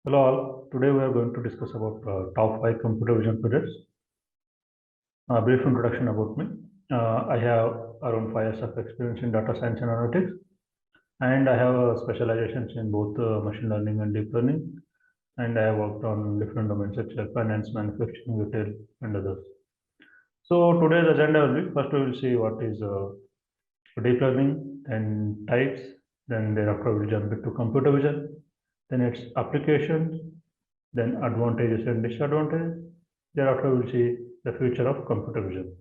Hello all. Today we are going to discuss about top 5 computer vision projects. A brief introduction about me. I have around 5 years of experience in data science and analytics, and I have specializations in both machine learning and deep learning. And I have worked on different domains such as finance, manufacturing, retail, and others. So today's agenda will be first we will see what is deep learning, then types, then thereafter we'll jump into computer vision, then its applications, then advantages and disadvantages. Thereafter, we'll see the future of computer vision.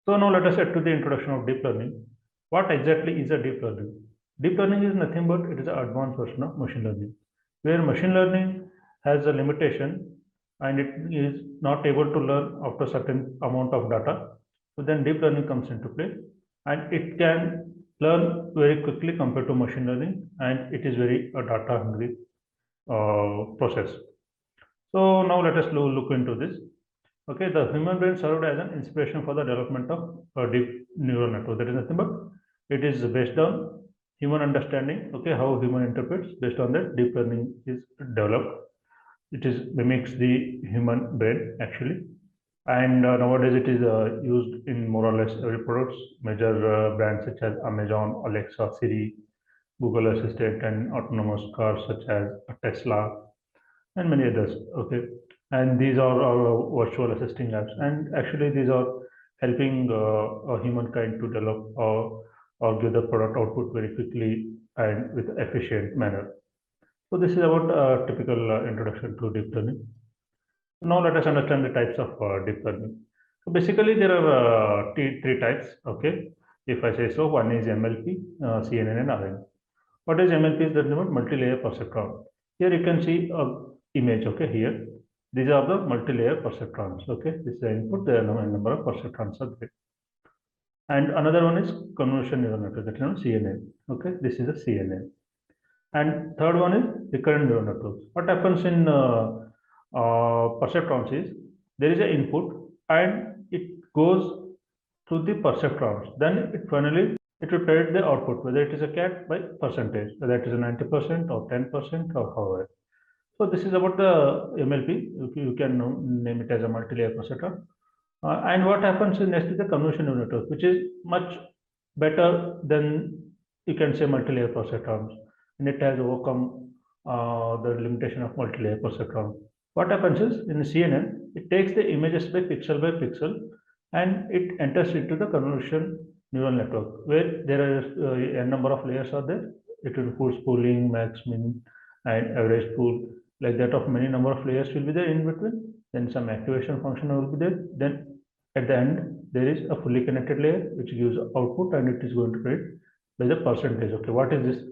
So now let us get to the introduction of deep learning. What exactly is a deep learning? Deep learning is nothing but it is an advanced version of machine learning, where machine learning has a limitation and it is not able to learn after certain amount of data. So then deep learning comes into play and it can learn very quickly compared to machine learning, and it is very data hungry process. So now let us look into this. Okay, the human brain served as an inspiration for the development of a deep neural network. That is nothing but it is based on human understanding. Okay, how human interprets, based on that deep learning is developed. It is mimics the human brain actually, and nowadays it is used in more or less every products. Major brands such as Amazon, Alexa, Siri, Google Assistant, and autonomous cars such as Tesla and many others. Okay, and these are our virtual assisting apps, and actually these are helping humankind to develop or give the product output very quickly and with efficient manner. So this is about a typical introduction to deep learning. Now let us understand the types of deep learning. So basically there are three types. Okay, if I say so, one is MLP, CNN, and RNN. What is MLP? Is that multi-layer perceptron. Here you can see a image. Okay, here these are the multi-layer perceptrons. Okay, this is the input. There are number of perceptrons are there. And another one is convolution neural network. That is CNN. Okay, this is a CNN. And third one is recurrent neural networks. What happens in perceptrons is there is an input and it goes to the perceptrons. Then it finally it will predict the output, whether it is a cat by percentage, whether it is a 90% or 10% or however. So this is about the MLP. You can name it as a multi-layer perceptron. And what happens is next is the convolution neural network, which is much better than you can say multi-layer perceptrons, and it has overcome the limitation of multi-layer perceptron. What happens is in CNN, it takes the images by pixel, and it enters into the convolution neural network where there are a number of layers are there. It includes pooling, max, min, and average pool. Like that of many number of layers will be there in between. Then some activation function will be there. Then at the end, there is a fully connected layer which gives output, and it is going to predict by the percentage. Okay, what is this?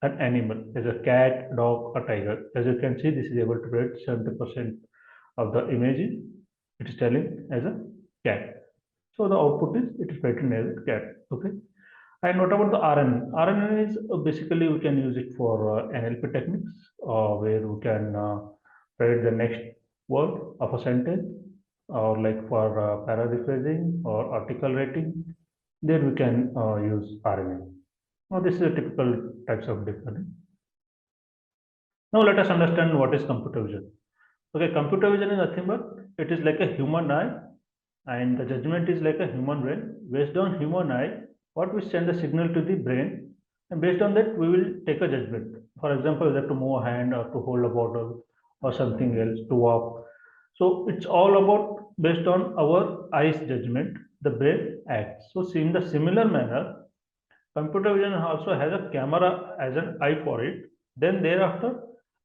An animal. There's a cat, dog, a tiger. As you can see, this is able to predict 70% of the images. It is telling as a cat. So the output is it is written as a cat. Okay. And what about the RNN? RNN is basically we can use it for NLP techniques, where we can predict the next word of a sentence, or like for paraphrasing or article writing. There we can use RNN. Now this is a typical types of deep learning. Now let us understand what is computer vision. Okay, computer vision is nothing but it is like a human eye, and the judgment is like a human brain. Based on human eye, what we send the signal to the brain, and based on that we will take a judgment. For example, whether to move a hand or to hold a bottle or something else, to walk. So it's all about based on our eyes judgment, the brain acts. So in the similar manner, computer vision also has a camera as an eye for it. Then thereafter,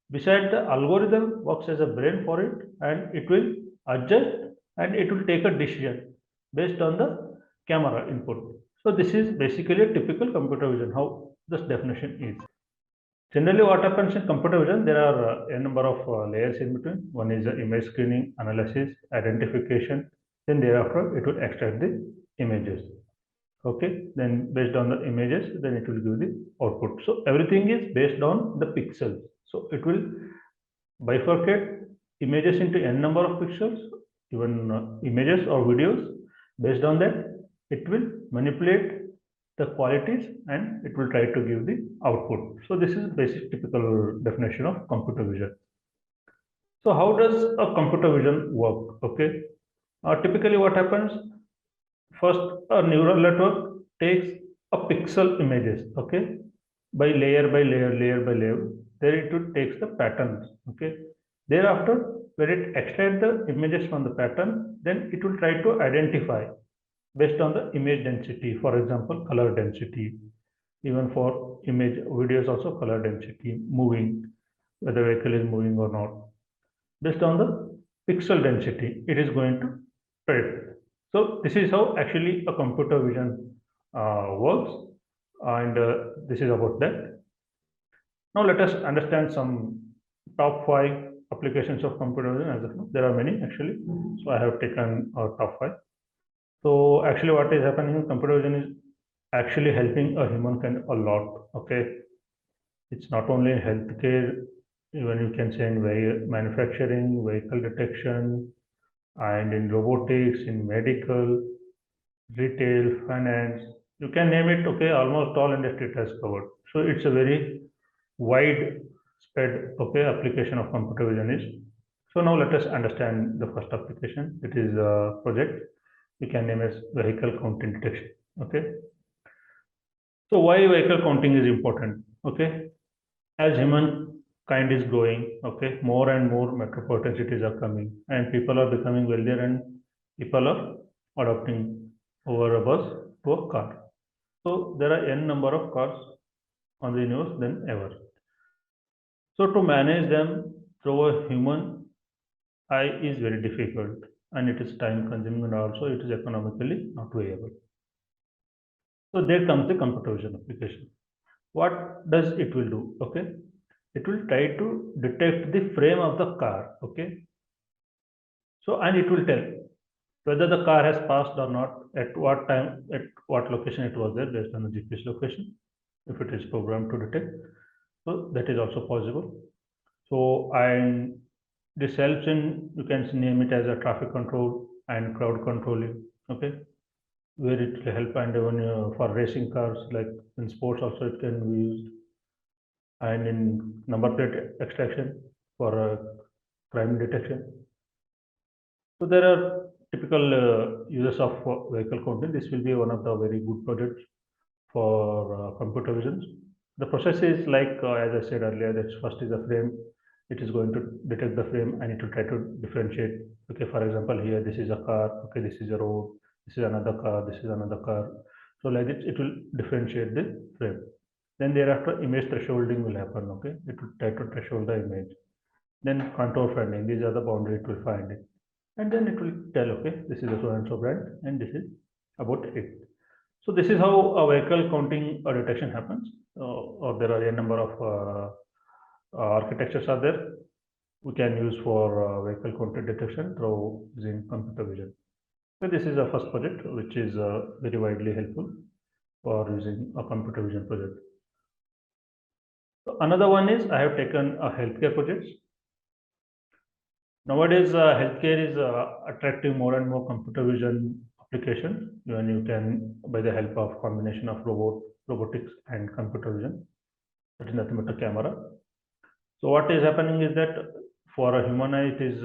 beside the algorithm works as a brain for it, and it will adjust and it will take a decision based on the camera input. So this is basically a typical computer vision, how this definition is. Generally, what happens in computer vision, there are a number of layers in between. One is image screening, analysis, identification. Then thereafter, it will extract the images. Okay, then based on the images, then it will give the output. So everything is based on the pixels. So it will bifurcate images into n number of pixels, even images or videos. Based on that, it will manipulate the qualities and it will try to give the output. So this is basic typical definition of computer vision. So how does a computer vision work? Okay, typically what happens, first a neural network takes a pixel images, okay, by layer by layer, layer by layer, then it will takes the patterns, okay. Thereafter, when it extracts the images from the pattern, then it will try to identify based on the image density, for example color density, even for image videos also color density, moving, whether vehicle is moving or not, based on the pixel density it is going to predict. So this is how actually a computer vision works, and this is about that. Now let us understand some top 5 applications of computer vision. As of now, there are many actually, so I have taken top 5. So actually what is happening in computer vision is actually helping a human kind a lot, okay. It's not only in healthcare, even you can say in manufacturing, vehicle detection, and in robotics, in medical, retail, finance, you can name it, okay, almost all industry it has covered. So it's a very wide spread, okay, application of computer vision is. So now let us understand the first application. It is a project we can name as vehicle counting detection, okay. So why vehicle counting is important, okay? As humankind is growing, okay, more and more metropolitan cities are coming, and people are becoming wealthier, and people are adopting over a bus to a car. So there are n number of cars on the universe than ever. So to manage them through a human eye is very difficult, and it is time consuming, and also it is economically not viable. So there comes the computer vision application. What does it will do? Okay, it will try to detect the frame of the car, okay. So and it will tell whether the car has passed or not, at what time, at what location it was there, based on the GPS location, if it is programmed to detect. So that is also possible. So and this helps in, you can name it as a traffic control and crowd controlling, okay, where it will help, and even for racing cars, like in sports also it can be used, and in number plate extraction for crime detection. So there are typical uses of vehicle counting. This will be one of the very good projects for computer vision. The process is like, as I said earlier, that first is the frame. It is going to detect the frame and it will try to differentiate. Okay, for example, here this is a car. Okay, this is a road. This is another car. This is another car. So like this, it will differentiate the frame. Then thereafter, image thresholding will happen. Okay, it will try to threshold the image. Then contour finding. These are the boundary it will find it, and then it will tell, okay, this is a so and so brand, and this is about it. So this is how a vehicle counting detection happens, or there are a number of architectures are there we can use for vehicle counting detection through using computer vision. So this is a first project which is very widely helpful for using a computer vision project. So another one is I have taken a healthcare project. Nowadays, healthcare is attracting more and more computer vision application when you can, by the help of combination of robotics and computer vision. That is nothing but a camera. So what is happening is that for a human eye, it is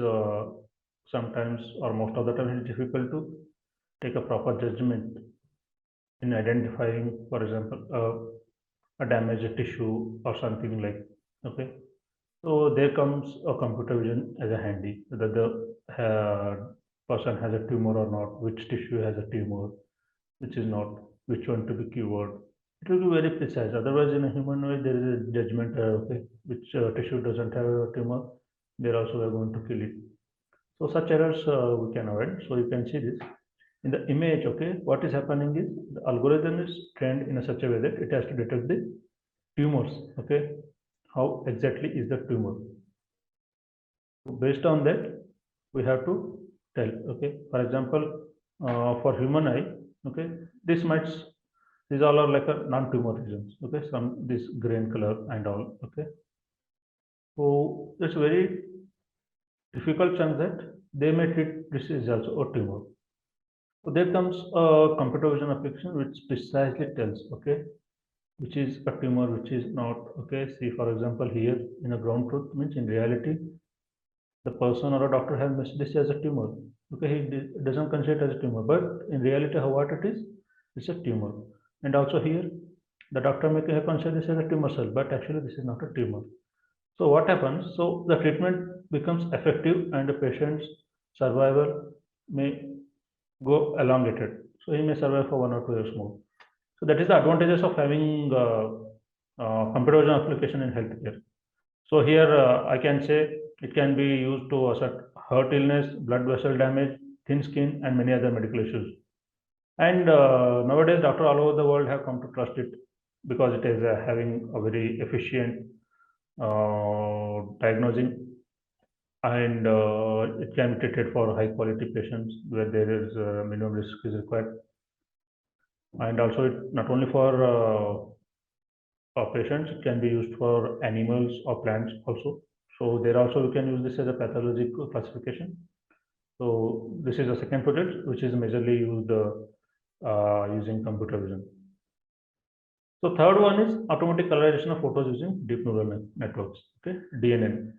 sometimes or most of the time it is difficult to take a proper judgment in identifying, for example, a damaged tissue or something like. Okay, so there comes a computer vision as a handy, whether the person has a tumor or not, which tissue has a tumor, which is not, which one to be cured. It will be very precise. Otherwise, in a human way, there is a judgment. Okay, which tissue doesn't have a tumor, there also we are going to kill it. So such errors we can avoid. So you can see this in the image. Okay, what is happening is the algorithm is trained in a such a way that it has to detect the tumors. Okay, how exactly is the tumor? Based on that, we have to tell. Okay, for example, for human eye, okay, this might, these all are like a non-tumor regions. Okay, some this green color and all. Okay, so it's very difficult chance that they may treat this is also a tumor. So there comes a computer vision application which precisely tells, okay, which is a tumor, which is not. Okay, see for example here in a ground truth means in reality the person or a doctor has missed this as a tumor. Okay, he doesn't consider it as a tumor, but in reality, how what it is, it's a tumor. And also here, the doctor may have considered this as a tumor cell, but actually this is not a tumor. So what happens? So the treatment becomes effective, and the patient's survival may go elongated. So he may survive for 1 or 2 years more. So that is the advantages of having computer vision application in healthcare. So here I can say it can be used to assess heart illness, blood vessel damage, thin skin, and many other medical issues. And nowadays, doctors all over the world have come to trust it because it is having a very efficient diagnosing, and it can be treated for high quality patients where there is minimum risk is required. And also, it not only for patients, it can be used for animals or plants also. So there also you can use this as a pathological classification. So this is a second project which is majorly used using computer vision. So third one is automatic colorization of photos using deep neural networks. Okay, DNN.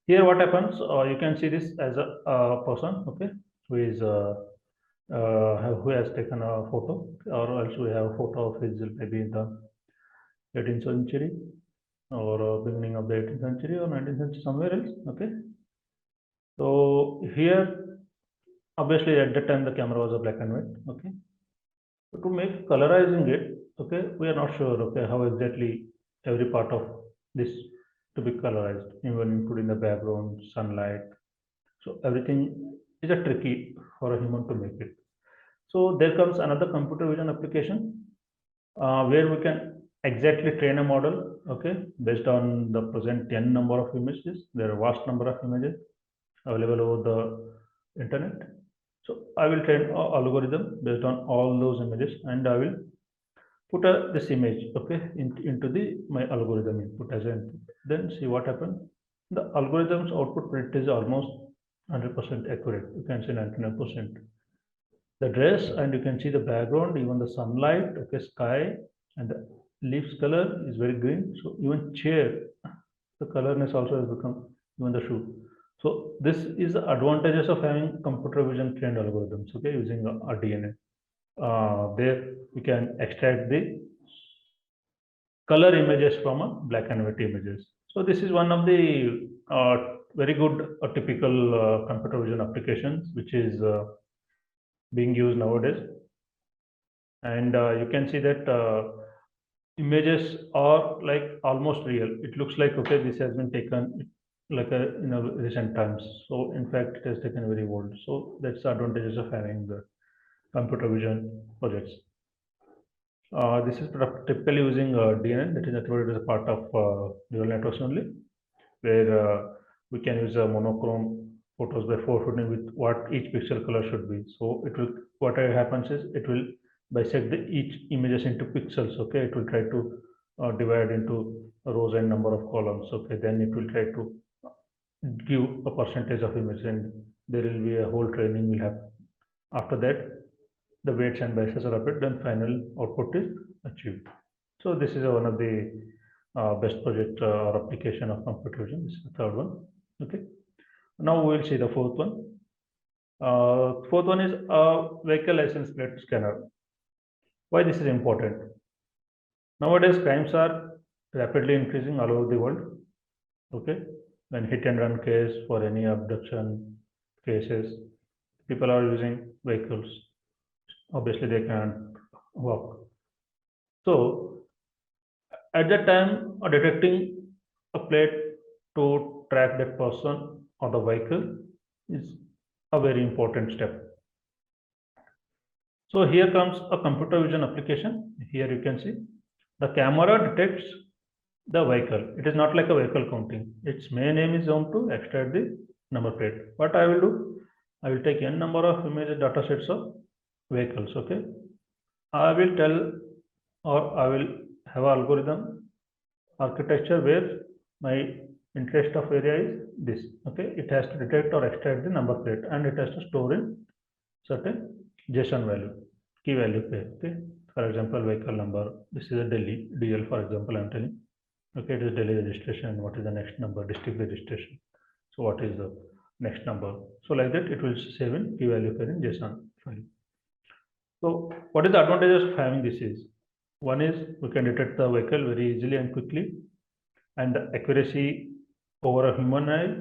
Here what happens? You can see this as a person. Okay, who is who has taken a photo, or else we have a photo of his maybe in the 18th century or beginning of the 18th century or 19th century somewhere else. Okay, so here obviously at that time the camera was a black and white. Okay, so to make colorizing it, okay, we are not sure, okay, how exactly every part of this to be colorized, even including the background, sunlight. So everything is a tricky for a human to make it. So there comes another computer vision application where we can exactly train a model, okay, based on the present n number of images. There are vast number of images available over the internet. So I will train an algorithm based on all those images, and I will put this image, okay, into the my algorithm input as an input. Then see what happens. The algorithm's output print is almost 100% accurate. You can say 99%. The dress, and you can see the background, even the sunlight, okay, sky, and the leaves color is very green. So even chair, the colorness also has become, even the shoe. So this is the advantages of having computer vision trained algorithms, okay, using a DNA. There we can extract the color images from a black and white images. So this is one of the very good typical computer vision applications which is being used nowadays. And you can see that images are like almost real. It looks like, okay, this has been taken like a recent times. So in fact, it has taken very old. So that's the advantages of having the computer vision projects. This is typically using DNN, that is network as a part of neural networks only, where we can use a monochrome photos by forwarding with what each pixel color should be. So it will, what happens is it will bisect each images into pixels. Okay, it will try to divide into rows and number of columns. Okay, then it will try to give a percentage of image, and there will be a whole training will have. After that, the weights and biases are applied, then final output is achieved. So this is one of the best project or application of computer vision. This is the third one. Okay. Now we will see the fourth one. Fourth one is a vehicle license plate scanner. Why this is important? Nowadays, crimes are rapidly increasing all over the world. Okay. When hit and run case for any abduction cases, people are using vehicles. Obviously, they can't walk. So at that time, detecting a plate to track that person or the vehicle is a very important step. So here comes a computer vision application. Here you can see the camera detects the vehicle. It is not like a vehicle counting. Its main aim is on to extract the number plate. What I will do, I will take n number of image data sets of vehicles. Okay, I will tell, or I will have an algorithm architecture where my interest of area is this. Okay, it has to detect or extract the number plate, and it has to store in certain JSON value, key value pair. Okay, for example, vehicle number. This is a Delhi DL, for example. I'm telling. Okay, it is Delhi registration. What is the next number? District registration. So what is the next number? So like that, it will save in key value pair in JSON file. So what is the advantages of having this is? One is we can detect the vehicle very easily and quickly, and the accuracy over a human eye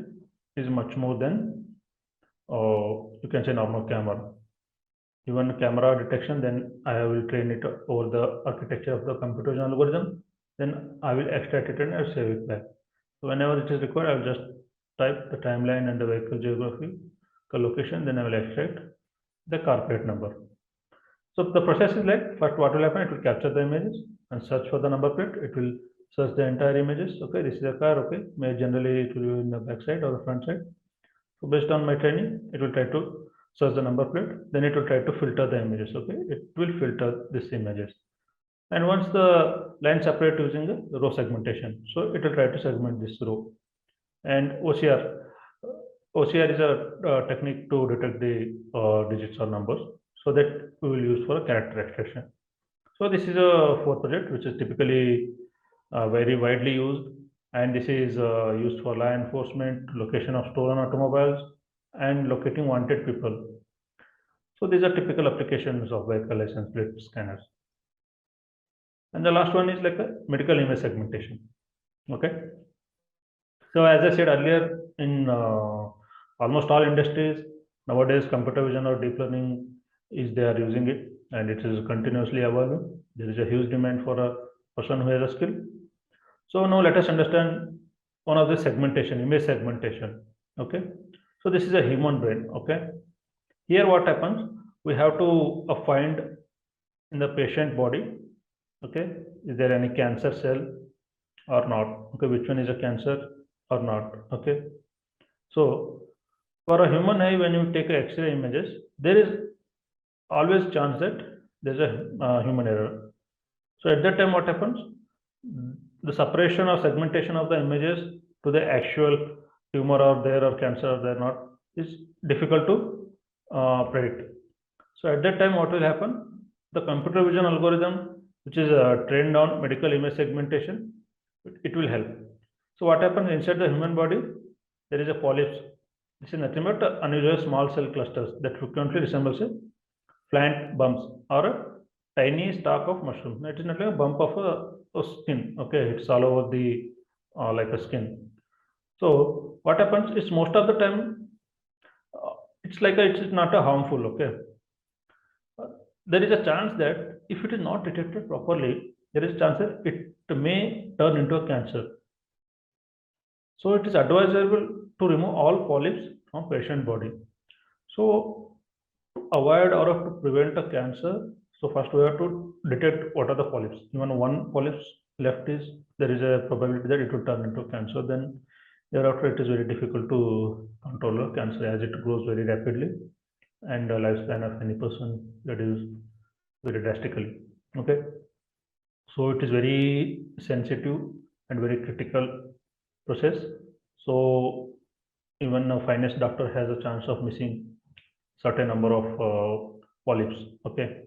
is much more than you can say normal camera. Even camera detection, then I will train it over the architecture of the computer vision algorithm. Then I will extract it and I'll save it back. So whenever it is required, I'll just type the timeline and the vehicle geography, the location, then I will extract the car plate number. So the process is like, first what will happen, it will capture the images and search for the number plate. It will search the entire images. Okay, this is a car. Okay, may generally it will be in the back side or the front side. So based on my training, it will try to search the number plate. Then it will try to filter the images. Okay, it will filter these images. And once the line separate using the row segmentation, so it will try to segment this row. And OCR is a technique to detect the digits or numbers, so that we will use for a character extraction. So this is a fourth project which is typically very widely used, and this is used for law enforcement, location of stolen automobiles, and locating wanted people. So these are typical applications of vehicle license plate scanners. And the last one is like a medical image segmentation. Okay. So as I said earlier, in almost all industries nowadays, computer vision or deep learning is they are using it, and it is continuously evolving. There is a huge demand for a person who has a skill. So now let us understand one of the segmentation, image segmentation. Okay. So this is a human brain. Okay. Here what happens? We have to find in the patient body. Okay. Is there any cancer cell or not? Okay. Which one is a cancer or not? Okay. So for a human eye, when you take X-ray images, there is always chance that there's a human error. So at that time, what happens? The separation or segmentation of the images to the actual tumor or there or cancer or there not is difficult to predict. So at that time, what will happen? The computer vision algorithm, which is trained on medical image segmentation, it will help. So what happens inside the human body? There is a polyps. This is nothing but unusual small cell clusters that frequently resembles a plant bumps or a tiny stalk of mushroom. It is not like a bump of a skin. Okay, it's all over the like a skin. So what happens is most of the time it's like it's not a harmful. Okay, there is a chance that if it is not detected properly, there is a chance that it may turn into a cancer. So it is advisable to remove all polyps from patient body. So to avoid or to prevent a cancer, so first we have to detect what are the polyps. Even one polyps left is there is a probability that it will turn into cancer. Then thereafter it is very difficult to control a cancer as it grows very rapidly, and the lifespan of any person reduces very drastically. Okay, so it is very sensitive and very critical process. So even a finest doctor has a chance of missing certain number of polyps. Okay,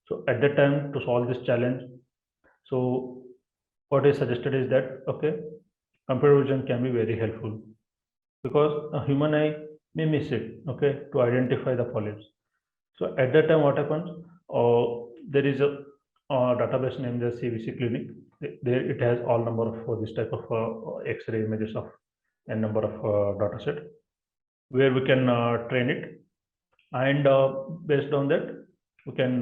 so at that time to solve this challenge, so what is suggested is that okay, computer vision can be very helpful because a human eye may miss it. Okay, to identify the polyps. So at that time, what happens? There is a database named the CVC Clinic. There it has all number of this type of X-ray images of a number of data set where we can train it, and based on that we can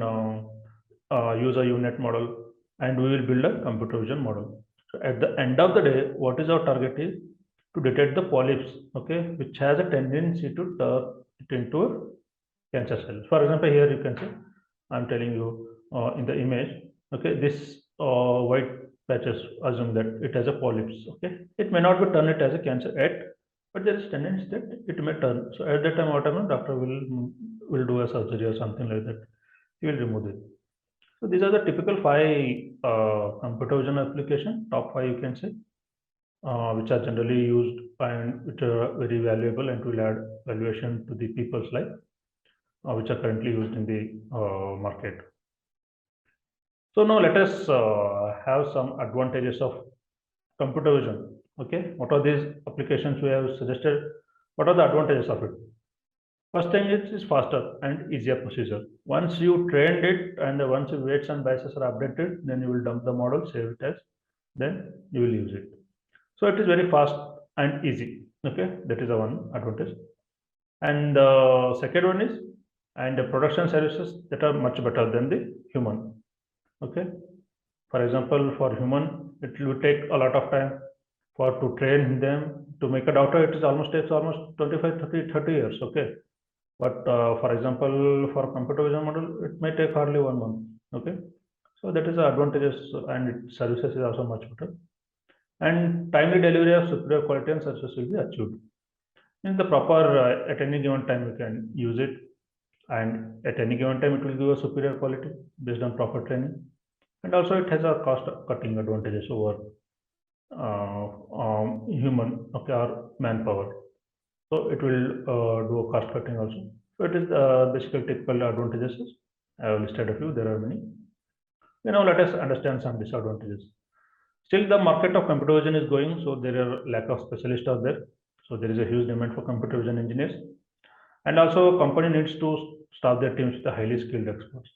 use a UNet model, and we will build a computer vision model. So at the end of the day, what is our target is to detect the polyps, okay, which has a tendency to turn it into a cancer cell. For example, here you can see I'm telling you in the image, okay, this white patches, assume that it has a polyps. Okay, it may not be turn it as a cancer yet, but there is tendency that it may turn. So at that time, what happens? Doctor will do a surgery or something like that. He will remove it. So these are the typical five computer vision application, top five you can say, which are generally used and which are very valuable and will add valuation to the people's life. which are currently used in the market. So now let us have some advantages of computer vision. Okay, what are these applications we have suggested? What are the advantages of it? First thing is faster and easier procedure. Once you trained it and once your weights and biases are updated, then you will dump the model, save it as, then you will use it. So it is very fast and easy. Okay, that is the one advantage. And the second one is, and the production services that are much better than the human. Okay, for example, for human, it will take a lot of time for to train them to make a daughter. It is almost takes almost 25, 30 years. Okay, but for example, for computer vision model, it may take hardly 1 month. Okay, so that is the advantages, and its services is also much better. And timely delivery of superior quality and services will be achieved. In the proper at any given time we can use it, and at any given time it will give a superior quality based on proper training, and also it has a cost cutting advantages over human, okay, or manpower. So it will do a cost cutting also. So it is basically typical advantages. I have listed a few. There are many. Now let us understand some disadvantages. Still, the market of computer vision is going, so there are lack of specialists out there. So there is a huge demand for computer vision engineers, and also company needs to staff their teams with the highly skilled experts.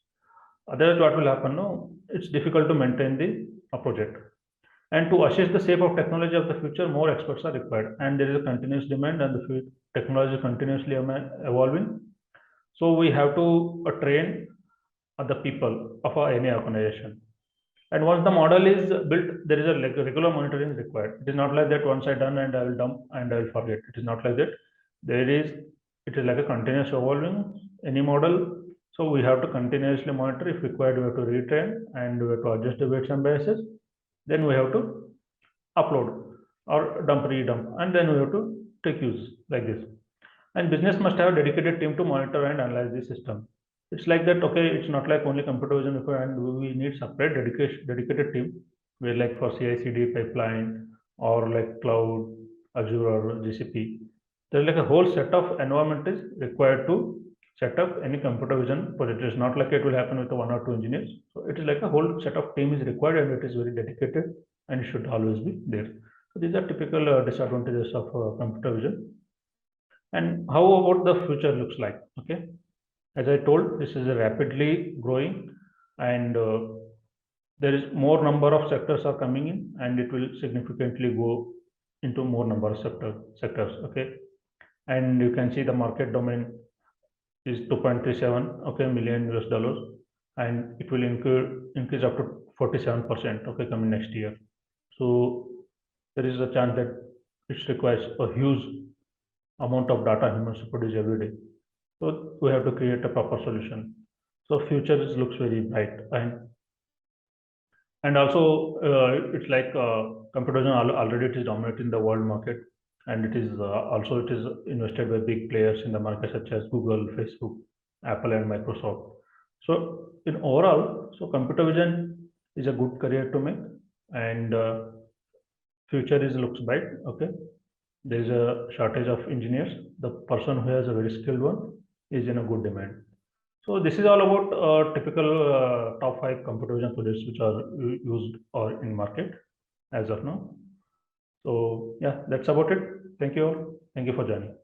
Otherwise, what will happen? No, it's difficult to maintain the project. And to assess the shape of technology of the future, more experts are required, and there is a continuous demand, and the technology is continuously evolving. So we have to train the people of any organization. And once the model is built, there is a regular monitoring required. It is not like that once I done and I will dump and I will forget. It is not like that. It is like a continuous evolving any model. So we have to continuously monitor. If required, we have to retrain and we have to adjust the weights and biases. Then we have to upload or dump, redump, and then we have to take use like this. And business must have a dedicated team to monitor and analyze the system. It's like that. Okay, it's not like only computer vision, and we need separate dedicated team where, like, for CI/CD pipeline or like cloud, Azure or GCP. There's like a whole set of environment is required to set up any computer vision project. It's not like it will happen with one or two engineers. So it is like a whole set of team is required, and it is very dedicated, and it should always be there. So these are typical disadvantages of computer vision. And how about the future looks like? Okay, as I told, this is a rapidly growing, and there is more number of sectors are coming in, and it will significantly go into more number of sectors. Okay, and you can see the market domain is 2.37 million US dollars, and it will increase up to 47%, okay, coming next year. So there is a chance that it requires a huge amount of data humans produce every day. So we have to create a proper solution. So future looks very bright, and also it's like computer vision already it is dominating the world market, and it is also it is invested by big players in the market such as Google, Facebook, Apple, and Microsoft. So in overall, so computer vision is a good career to make, and future is looks bright. Okay, there is a shortage of engineers. The person who has a very skilled one is in a good demand. So this is all about typical top 5 computer vision projects which are used or in market as of now. So yeah, that's about it. Thank you all. Thank you for joining.